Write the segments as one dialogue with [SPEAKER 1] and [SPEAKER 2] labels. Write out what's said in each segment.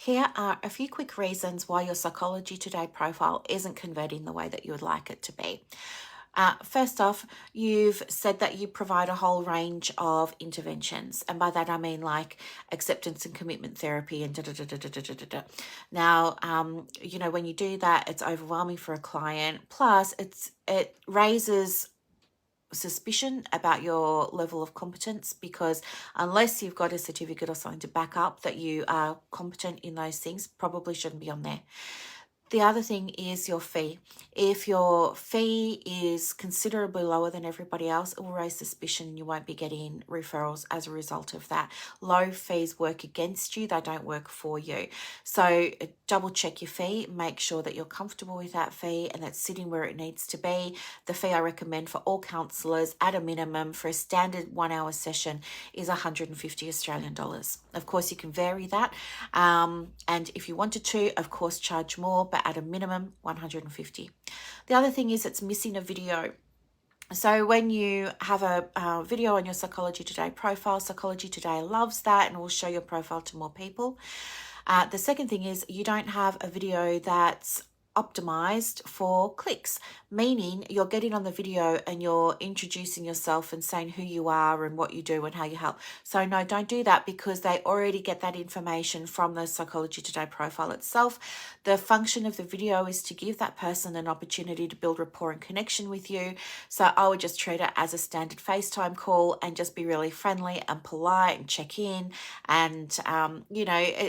[SPEAKER 1] Here are a few quick reasons why your Psychology Today profile isn't converting the way that you would like it to be. First off, you've said that you provide a whole range of interventions. And by that, I mean like acceptance and commitment therapy and da da da da da da da da. Da. Now, when you do that, it's overwhelming for a client. Plus, it raises suspicion about your level of competence, because unless you've got a certificate or something to back up that you are competent in those things, probably shouldn't be on there. The other thing is your fee. If your fee is considerably lower than everybody else, it will raise suspicion and you won't be getting referrals as a result of that. Low fees work against you, they don't work for you. So double check your fee, make sure that you're comfortable with that fee and that's sitting where it needs to be. The fee I recommend for all counsellors at a minimum for a standard 1 hour session is 150 Australian dollars. Of course, you can vary that. And if you wanted to, of course, charge more, but at a minimum 150. The other thing is it's missing a video. So when you have a video on your Psychology Today profile, Psychology Today loves that and will show your profile to more people. The second thing is you don't have a video that's optimized for clicks, meaning you're getting on the video and you're introducing yourself and saying who you are and what you do and how you help. So no, don't do that, because they already get that information from the Psychology Today profile itself. The function of the video is to give that person an opportunity to build rapport and connection with you. So I would just treat it as a standard FaceTime call and just be really friendly and polite and check in and,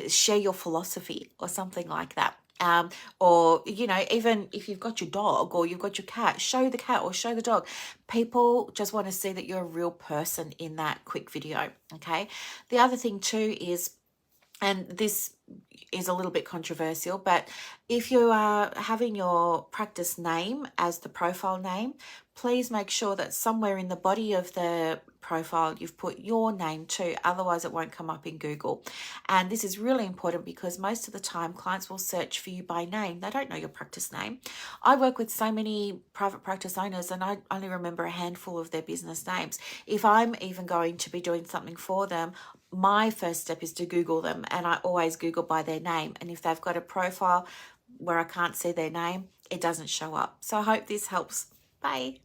[SPEAKER 1] share your philosophy or something like that. Or, even if you've got your dog or you've got your cat, show the cat or show the dog. People just want to see that you're a real person in that quick video, okay? The other thing too is, and this is a little bit controversial, but if you are having your practice name as the profile name, please make sure that somewhere in the body of the profile you've put your name too, otherwise it won't come up in Google. And this is really important because most of the time clients will search for you by name. They don't know your practice name. I work with so many private practice owners and I only remember a handful of their business names. If I'm even going to be doing something for them, my first step is to Google them, and I always Google by their name. And if they've got a profile where I can't see their name, it doesn't show up. So I hope this helps. Bye.